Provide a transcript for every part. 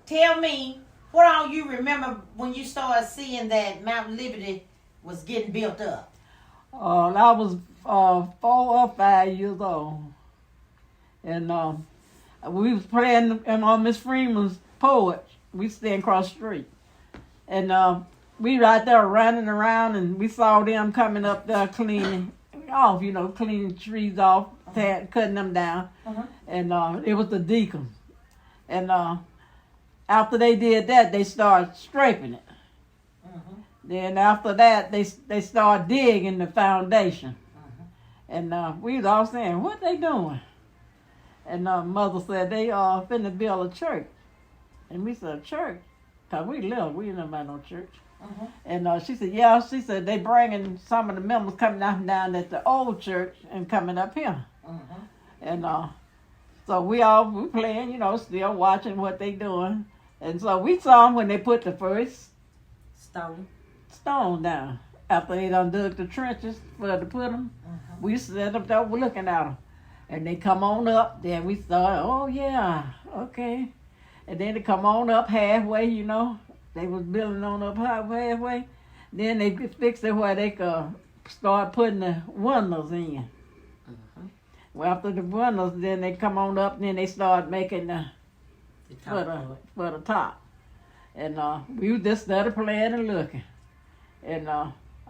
tell me, what all you remember when you started seeing that Mount Liberty was getting built up? I was 4 or 5 years old, and we was playing in Miss Freeman's porch. We staying across the street, and we right there running around, and we saw them coming up there cleaning off, cleaning trees off, cutting them down, and it was the deacons, and after they did that, they started scraping it. Then after that, they started digging the foundation. And we was all saying, what they doing? And Mother said, they finna build a church. And we said, church? Because we didn't know about no church. And she said, yeah, she said, they bringing some of the members coming down at the old church and coming up here. And so we playing, still watching what they doing. And so we saw them when they put the first stone down. After they done dug the trenches to put them, we sat up there looking at them. And they come on up, then we thought, oh yeah, okay. And then they come on up halfway, They was building on up halfway. Then they fixed it where they could start putting the windows in. Well, after the windows, then they come on up, then they start making for the top. And we just started playing and looking. And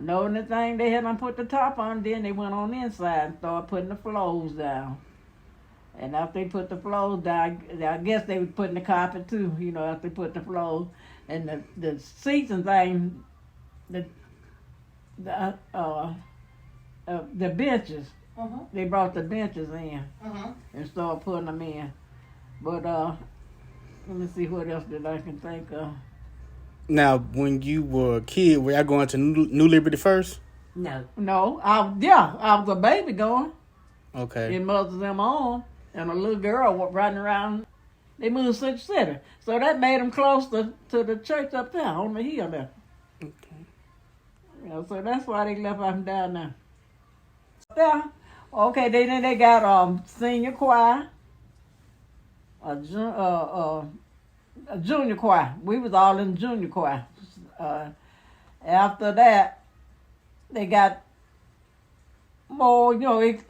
knowing the thing they had put the top on, then they went on the inside and started putting the floors down. And after they put the floors down, I guess they was putting the carpet too, after they put the floors. And the seats and things, the benches, they brought the benches in and started putting them in. But let me see what else that I can think of. Now, when you were a kid, were y'all going to New Liberty first? No, I was a baby going. Okay. In Mother's them on, and a little girl was running around. They moved to Central City, so that made them close to the church up there on the hill there. Okay. So that's why they left up and down there. Yeah. Okay. Then they got senior choir, a junior choir. We was all in junior choir. After that, they got more,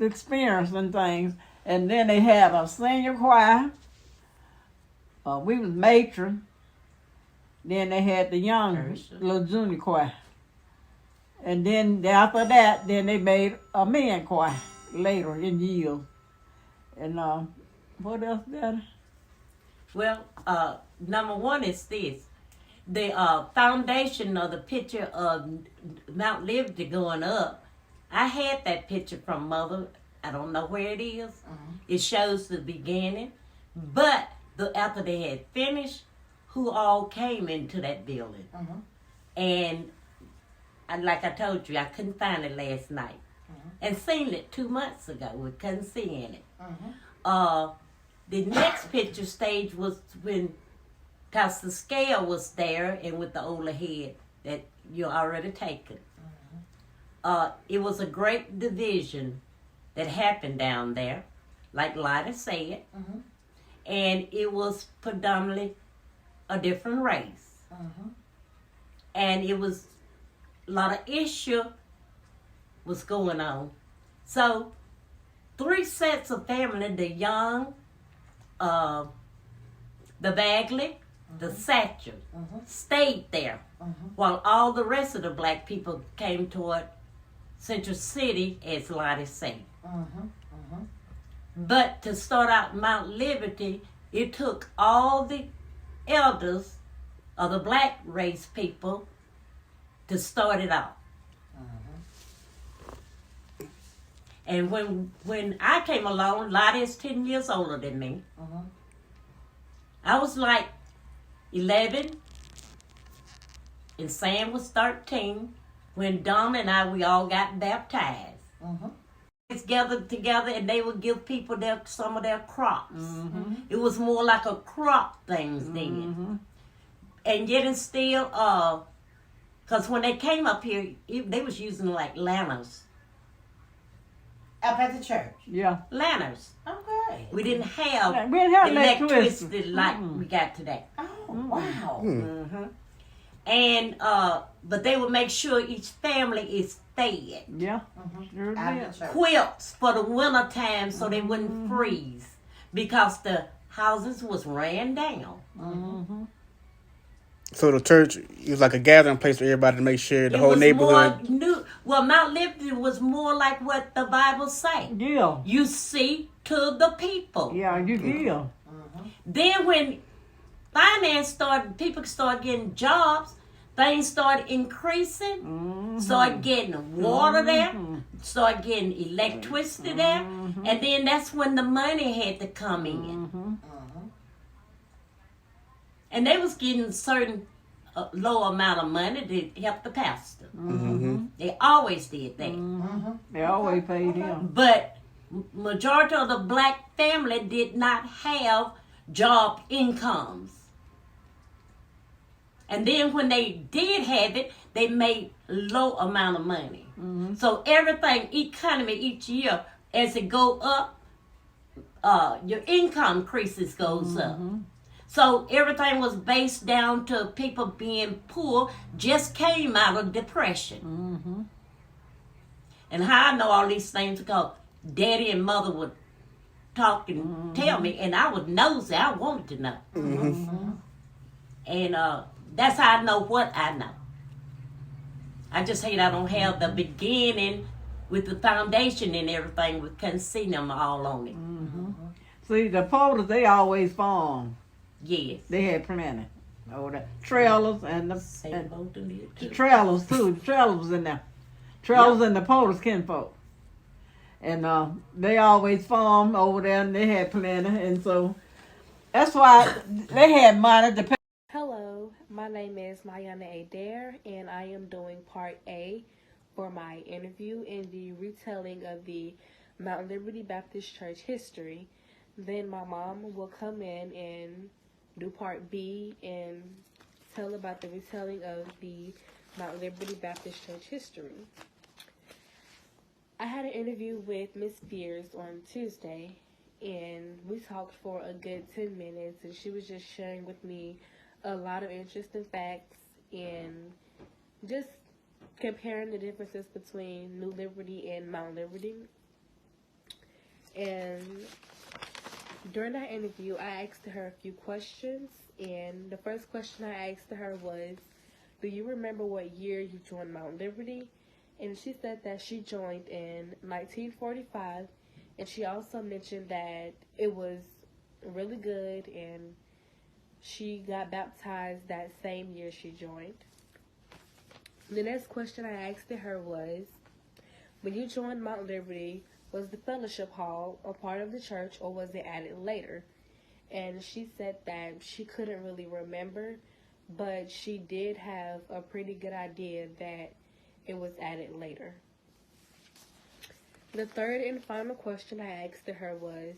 experience and things. And then they had a senior choir. We was matron. Then they had the young little junior choir. And then after that, then they made a men choir later in years. And what else did? Well, number one is this. The foundation of the picture of Mount Liberty going up, I had that picture from Mother. I don't know where it is. It shows the beginning. But after they had finished, who all came into that building. And like I told you, I couldn't find it last night. And seen it 2 months ago. We couldn't see in it. The next picture stage was when Pastor Scale was there and with the older head that you already taken. It was a great division that happened down there, like Lottie said. And it was predominantly a different race. And it was a lot of issue was going on. So 3 sets of family, the Young, the Bagley, the Satchel, stayed there while all the rest of the black people came toward Central City, as Lottie said. But to start out Mount Liberty, it took all the elders of the black race people to start it out. And when I came along, Lottie is 10 years older than me. I was like 11, and Sam was 13 when Donna and we all got baptized. It's gathered together, and they would give people some of their crops. It was more like a crop things then. And yet and still, because when they came up here, they was using like lanterns. Up at the church. Yeah. Lanterns. Okay. We didn't have We didn't have electricity like we got today. Oh, wow. Mm-hmm. And but they would make sure each family is fed. Yeah. Sure Out did. of the church. Quilts for the winter time so they wouldn't freeze because the houses was ran down. Mm-hmm. So the church is like a gathering place for everybody to make sure the It whole was neighborhood. Well, Mount Liberty was more like what the Bible say. Yeah. You see to the people. Yeah, you did. Then when finance started, people started getting jobs, things started increasing, started getting water there, started getting electricity there, and then that's when the money had to come in. And they was getting certain low amount of money to help the pastor. They always did that. They always paid him. But majority of the black family did not have job incomes. And then when they did have it, they made low amount of money. So everything, economy each year, as it go up, your income increases goes up. So everything was based down to people being poor, just came out of depression. And how I know all these things because daddy and mother would talk and tell me, and I was nosy. I wanted to know. And that's how I know what I know. I just hate I don't have the beginning with the foundation and everything. We couldn't see them all on it. See, the Polders, they always farmed. Yes. They had plenty. Oh, the trailers and the Sailboat and it too. trailers too. The trailers was in there. Trailers and the Polders kinfolk. And they always farmed over there, and they had plenty, and so that's why they had money to pay. Hello, my name is Mayana Adair, and I am doing part A for my interview in the retelling of the Mount Liberty Baptist Church history. Then my mom will come in and do part B and tell about the retelling of the Mount Liberty Baptist Church history. I had an interview with Miss Spears on Tuesday, and we talked for a good 10 minutes, and she was just sharing with me a lot of interesting facts and just comparing the differences between New Liberty and Mount Liberty. And during that interview, I asked her a few questions, and the first question I asked her was, do you remember what year you joined Mount Liberty? And she said that she joined in 1945, and she also mentioned that it was really good, and she got baptized that same year she joined. The next question I asked her was, when you joined Mount Liberty, was the fellowship hall a part of the church or was it added later? And she said that she couldn't really remember, but she did have a pretty good idea that it was added later. The third and final question I asked her was,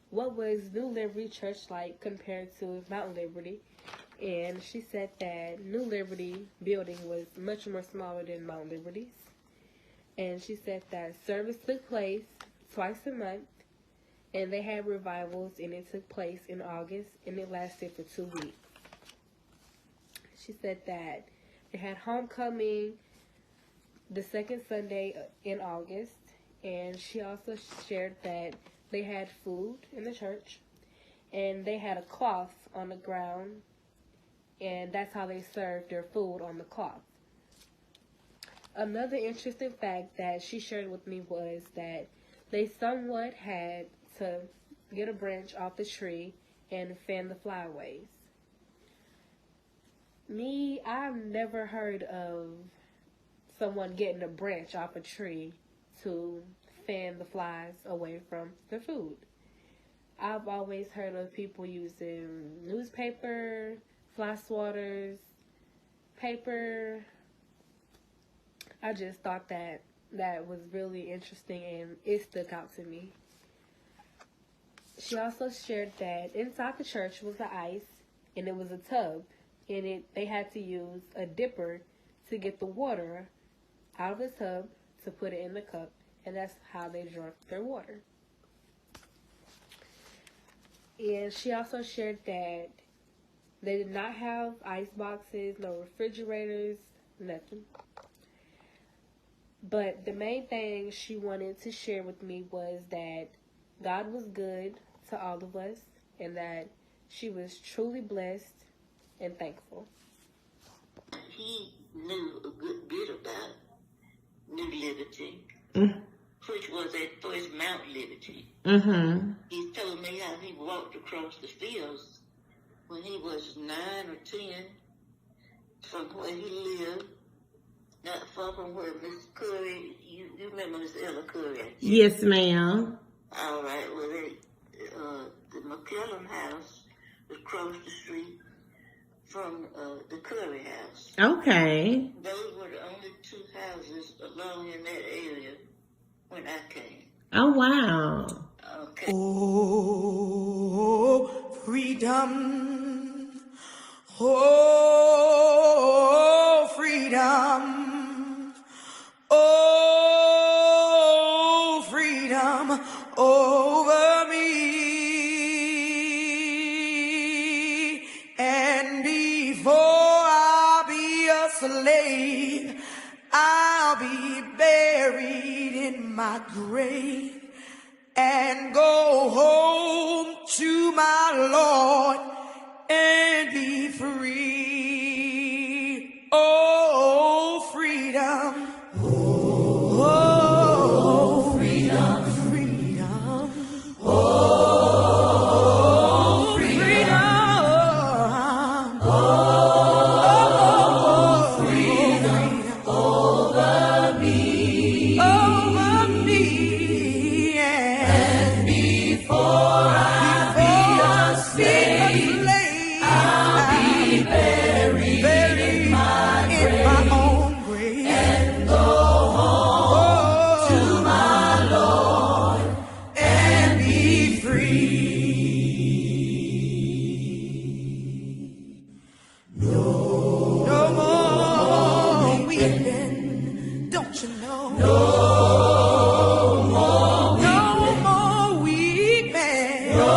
what was New Liberty Church like compared to Mount Liberty? And she said that New Liberty building was much more smaller than Mount Liberty's. And she said that service took place twice a month, and they had revivals, and it took place in August, and it lasted for 2 weeks. She said that they had homecoming the second Sunday in August, and she also shared that they had food in the church, and they had a cloth on the ground, and that's how they served their food, on the cloth. Another interesting fact that she shared with me was that they somewhat had to get a branch off the tree and fan the flyways. Me, I've never heard of someone getting a branch off a tree to fan the flies away from the food. I've always heard of people using newspaper, fly swatters, paper. I just thought that was really interesting, and it stuck out to me. She also shared that inside the church was the ice, and it was a tub, and they had to use a dipper to get the water out of the tub to put it in the cup, and that's how they drank their water. And she also shared that they did not have ice boxes, no refrigerators, nothing. But the main thing she wanted to share with me was that God was good to all of us and that she was truly blessed and thankful. He knew a good bit about New Liberty, which was at first Mount Liberty. Mm-hmm. He told me how he walked across the fields when he was 9 or 10 from where he lived, not far from where Miss Curry, you remember Miss Ella Curry? Yes, ma'am. All right, well, the McClellan house was across the street from the Curry house. Okay. Those were the only 2 houses along in that area when I came. Oh, wow. Okay. Oh, freedom. Oh, freedom. Oh, freedom over me. And before I be a slave, I'll be buried in my grave and go home to my Lord and be free. Oh, freedom. Oh, freedom, freedom. Oh, freedom. Oh, freedom over me. Over me. And before I be a slave, I'll be buried in my own grave. And go home to my Lord and be free. No more weeping, don't you know? No more weeping. No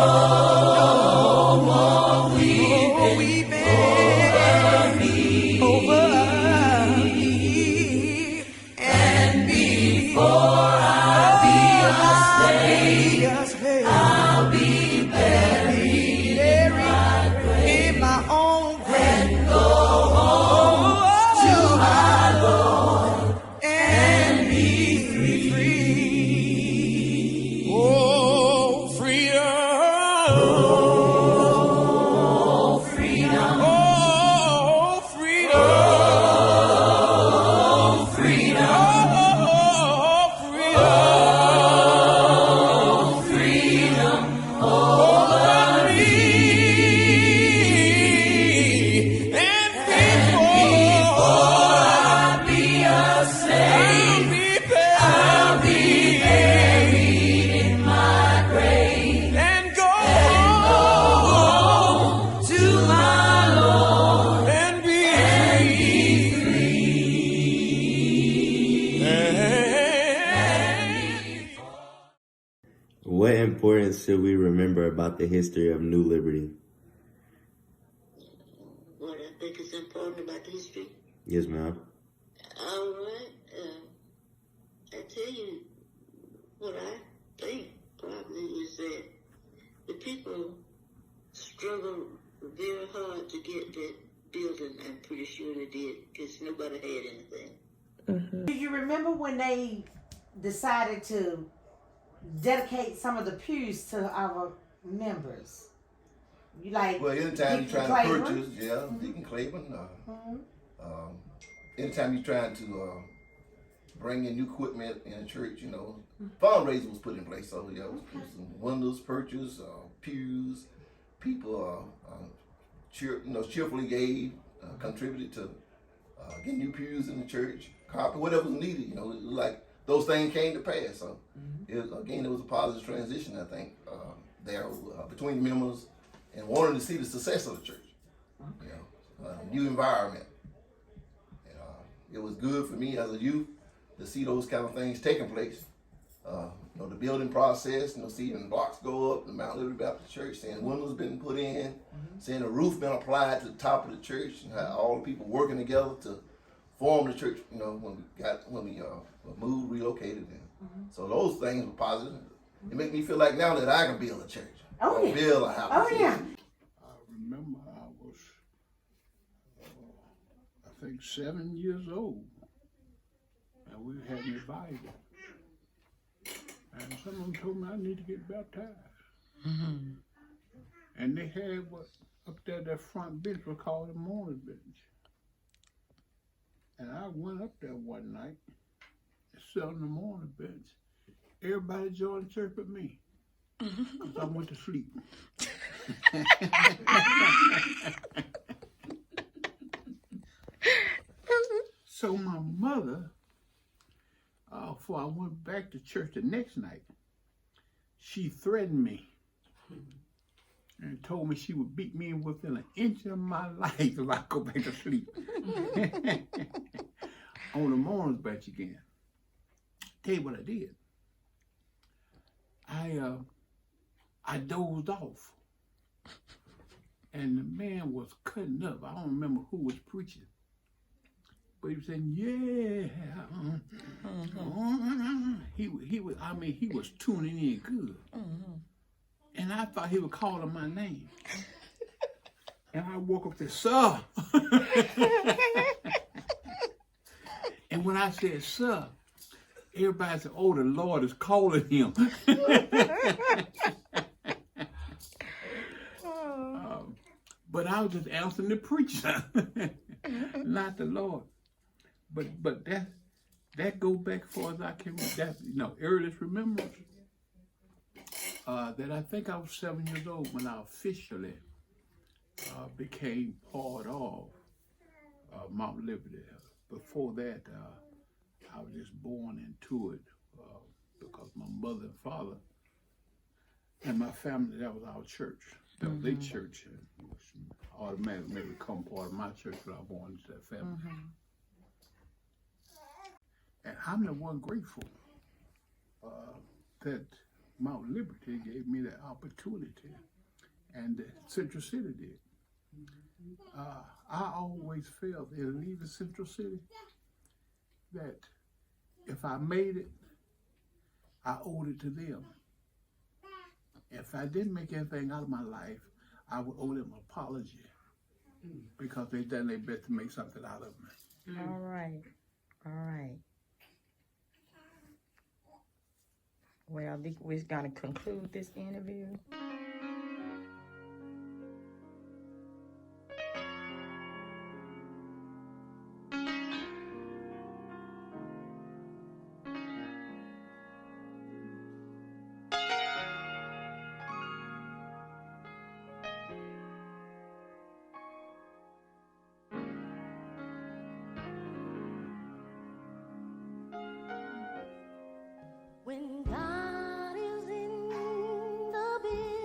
more weeping over me. And before I be a slave, I'll be buried in my own grave. And go home to my Lord and be free. Oh, freedom. Oh, freedom. Oh, freedom. Oh, freedom. Oh, freedom. Freedom over me. And before I be a slave, I'll be buried in my grave and go home to my Lord and be free. What importance should we remember about the history of New Liberty? What I think is important about the history. Yes, ma'am. All right. I tell you what I think probably is that the people struggled very hard to get that building. I'm pretty sure they did because nobody had anything. Do you remember when they decided to dedicate some of the pews to our members? You like Well, anytime you're Deacon trying to Claiborne? purchase, Deacon Claiborne. Anytime you're trying to bring in new equipment in the church, fundraising was put in place. So it was some windows purchased, pews. People cheerfully gave, contributed to get new pews in the church, carpet, whatever was needed. It was like those things came to pass. So it was a positive transition, I think, there between members and wanting to see the success of the church. New environment. It was good for me as a youth to see those kind of things taking place. The building process, seeing blocks go up, the Mount Liberty Baptist Church, saying windows been put in, saying the roof been applied to the top of the church, and how all the people working together to form the church. When we moved, relocated, and so those things were positive. It make me feel like now that I can build a church, build a house. Oh yeah. I remember I was, I think 7 years old, and we had revival. And some of them told me I need to get baptized. Mm-hmm. And they had what up there, that front bench was called the mourner's bench. And I went up there one night and sat on the mourner's bench. Everybody joined the church but me. Because I went to sleep. So my mother, before I went back to church the next night, she threatened me and told me she would beat me within an inch of my life if I go back to sleep. On the mourner's bench again. Tell you what I did. I dozed off. And the man was cutting up. I don't remember who was preaching. But he was saying, yeah. He was tuning in good. And I thought he was calling my name. And I woke up there, sir. And when I said, sir, everybody said, oh, the Lord is calling him. But I was just answering the preacher, not the Lord. But that goes back as far as I can. That earliest remembrance. That I think I was 7 years old when I officially became part of Mount Liberty. Before that, I was just born into it because my mother and father and my family, that was our church. That was their church. And it was automatically become part of my church when I was born into that family. And I'm the one grateful that Mount Liberty gave me that opportunity, and Central City did. I always felt in leaving Central City that if I made it, I owed it to them. If I didn't make anything out of my life, I would owe them an apology because they done their best to make something out of me. All right. Well, I think we're going to conclude this interview. When God is in the building.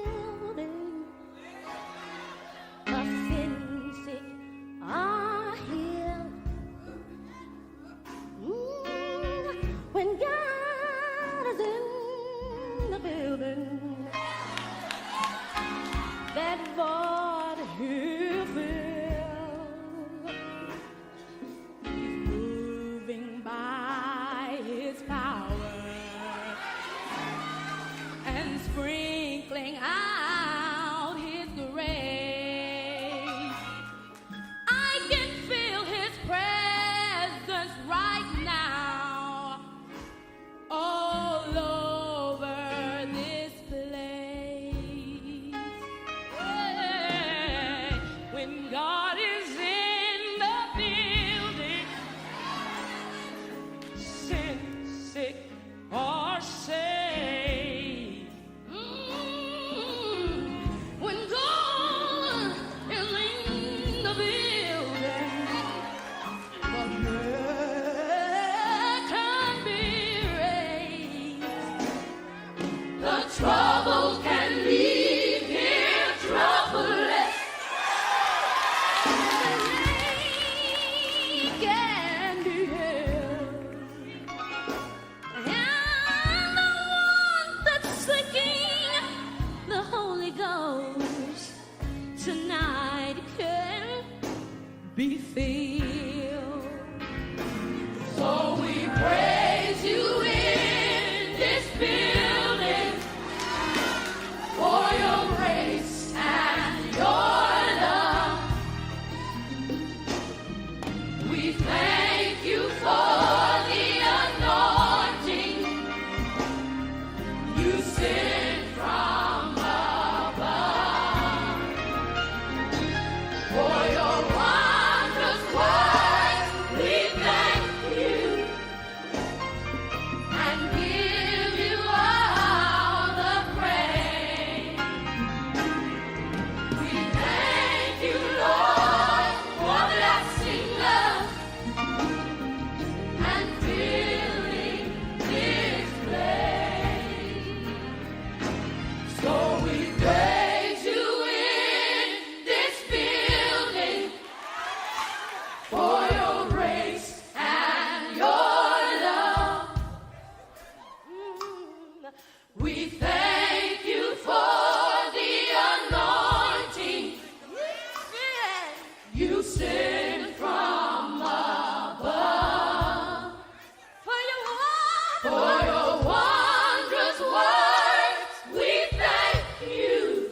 For your wondrous works, we thank you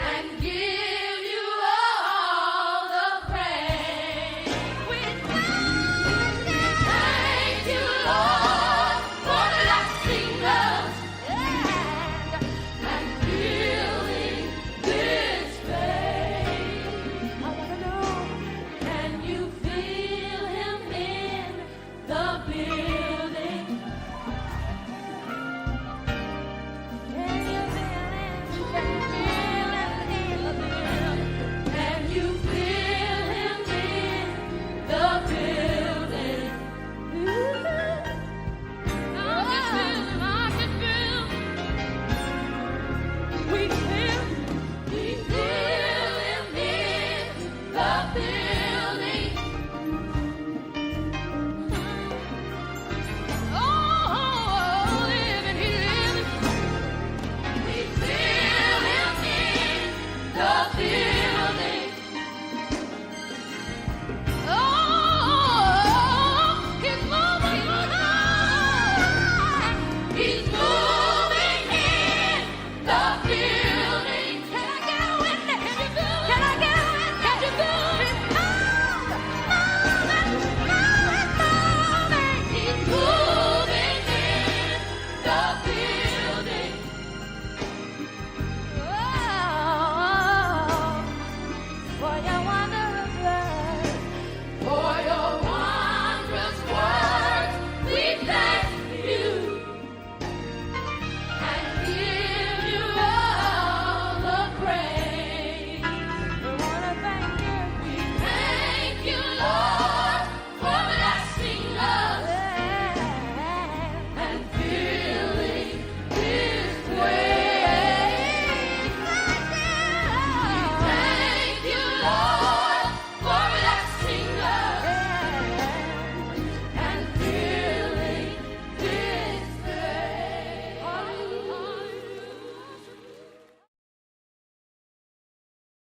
and give you all the praise. We thank you, Lord, for blessing us and filling this place. I want to know, can you feel him in the building?